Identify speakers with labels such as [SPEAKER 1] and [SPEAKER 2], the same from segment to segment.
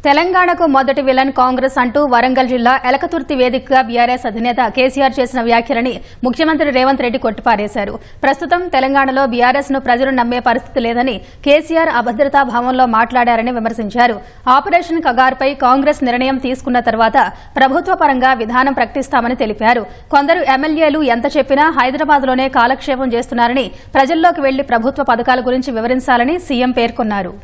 [SPEAKER 1] తెలంగాణకు మొదటి విలన్ కాంగ్రెస్ అంటూ వరంగల్ జిల్లా ఎలకతుర్తి వేదికగా బీఆర్ఎస్ అధినేత కేసీఆర్ చేసిన వ్యాఖ్యలని ముఖ్యమంత్రి రేవంత్ రెడ్డి కొట్టిపారేశారు. ప్రస్తుతం తెలంగాణలో బీఆర్ఎస్ ను ప్రజలు నమ్మే పరిస్థితి లేదని కేసీఆర్ అభద్రతా భావంలో మాట్లాడారని విమర్శించారు. ఆపరేషన్ కగార్పై కాంగ్రెస్ నిర్ణయం తీసుకున్న తర్వాత ప్రభుత్వ పరంగా విధానం ప్రకటిస్తామని తెలిపారు. కొందరు ఎమ్మెల్యేలు ఎంత చెప్పినా హైదరాబాద్లోనే కాలక్షేపం చేస్తున్నారని, ప్రజల్లోకి వెళ్లి ప్రభుత్వ పథకాల గురించి వివరించాలని సీఎం పేర్కొన్నారు.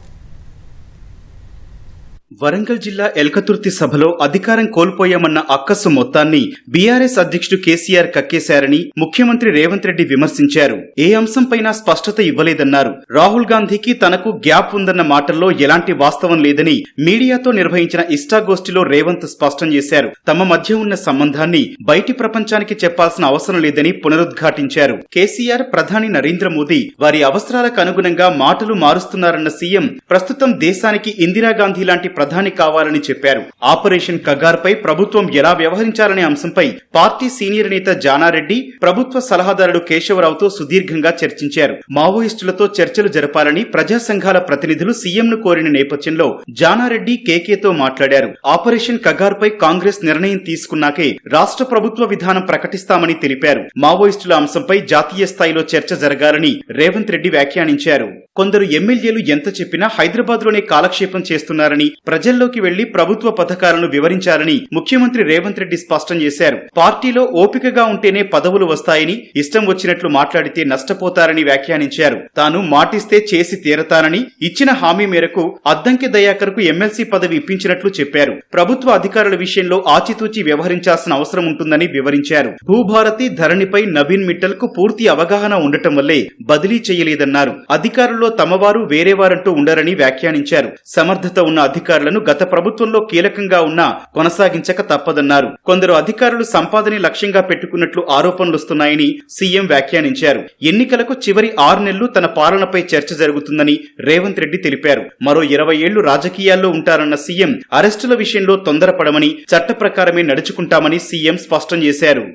[SPEAKER 2] వరంగల్ జిల్లా ఎల్కతుర్తి సభలో అధికారం కోల్పోయామన్న అక్కసు మొత్తాన్ని బీఆర్ఎస్ అధ్యక్షుడు కేసీఆర్ కక్కేశారని ముఖ్యమంత్రి రేవంత్ రెడ్డి విమర్శించారు. ఏ అంశంపైనా స్పష్టత ఇవ్వలేదన్నారు. రాహుల్ గాంధీకి తనకు గ్యాప్ ఉందన్న మాటల్లో ఎలాంటి వాస్తవం లేదని మీడియాతో నిర్వహించిన ఇష్టాగోష్ఠిలో రేవంత్ స్పష్టం చేశారు. తమ మధ్య ఉన్న సంబంధాన్ని బయటి ప్రపంచానికి చెప్పాల్సిన అవసరం లేదని పునరుద్ఘాటించారు. కేసీఆర్, ప్రధాని నరేంద్ర మోదీ వారి అవసరాలకు అనుగుణంగా మాటలు మారుస్తున్నారన్న సీఎం ప్రస్తుతం దేశానికి ఇందిరాగాంధీ లాంటి ప్రధాని కావాలని చెప్పారు. ఆపరేషన్ కగార్పై ప్రభుత్వం ఎలా వ్యవహరించాలనే అంశంపై పార్టీ సీనియర్ నేత జానారెడ్డి, ప్రభుత్వ సలహాదారుడు కేశవరావుతో సుదీర్ఘంగా చర్చించారు. మావోయిస్టులతో చర్చలు జరపాలని ప్రజా సంఘాల ప్రతినిధులు సీఎంను కోరిన నేపథ్యంలో జానారెడ్డి కేకేతో మాట్లాడారు. ఆపరేషన్ కగార్పై కాంగ్రెస్ నిర్ణయం తీసుకున్నాకే రాష్ట్ర ప్రభుత్వ విధానం ప్రకటిస్తామని తెలిపారు. మావోయిస్టుల అంశంపై జాతీయ స్థాయిలో చర్చ జరగాలని రేవంత్ రెడ్డి వ్యాఖ్యానించారు. కొందరు ఎమ్మెల్యేలు ఎంత చెప్పినా హైదరాబాద్లోనే కాలక్షేపం చేస్తున్నారని, ప్రజల్లోకి వెళ్లి ప్రభుత్వ పథకాలను వివరించాలని ముఖ్యమంత్రి రేవంత్ రెడ్డి స్పష్టం చేశారు. పార్టీలో ఓపికగా ఉంటేనే పదవులు వస్తాయని, ఇష్టం వచ్చినట్లు మాట్లాడితే నష్టపోతారని వ్యాఖ్యానించారు. తాను మాటిస్తే చేసి తీరతానని, ఇచ్చిన హామీ మేరకు అద్దంకి దయాకర్కు ఎమ్మెల్సీ పదవి ఇప్పించినట్లు చెప్పారు. ప్రభుత్వ అధికారుల విషయంలో ఆచితూచి వ్యవహరించాల్సిన అవసరం ఉంటుందని వివరించారు. భూభారతి, ధరణిపై నవీన్ మిట్టల్ కు పూర్తి అవగాహన ఉండటం వల్లే బదిలీ చేయలేదన్నారు. అధికారుల్లో తమవారు వేరేవారంటూ ఉండరని వ్యాఖ్యానించారు. సమర్థత ఉన్న అధికారులను గత ప్రభుత్వంలో కీలకంగా ఉన్నా కొనసాగించక తప్పదన్నారు. కొందరు అధికారులు సంపాదనే లక్ష్యంగా పెట్టుకున్నట్లు ఆరోపణలొస్తున్నాయని సీఎం వ్యాఖ్యానించారు. ఎన్నికలకు చివరి 6 నెలలు తన పాలనపై చర్చ జరుగుతుందని రేవంత్ రెడ్డి తెలిపారు. మరో 20 ఏళ్లు రాజకీయాల్లో ఉంటారన్న సీఎం అరెస్టుల విషయంలో తొందరపడమని, చట్ట ప్రకారమే నడుచుకుంటామని సీఎం స్పష్టం చేశారు.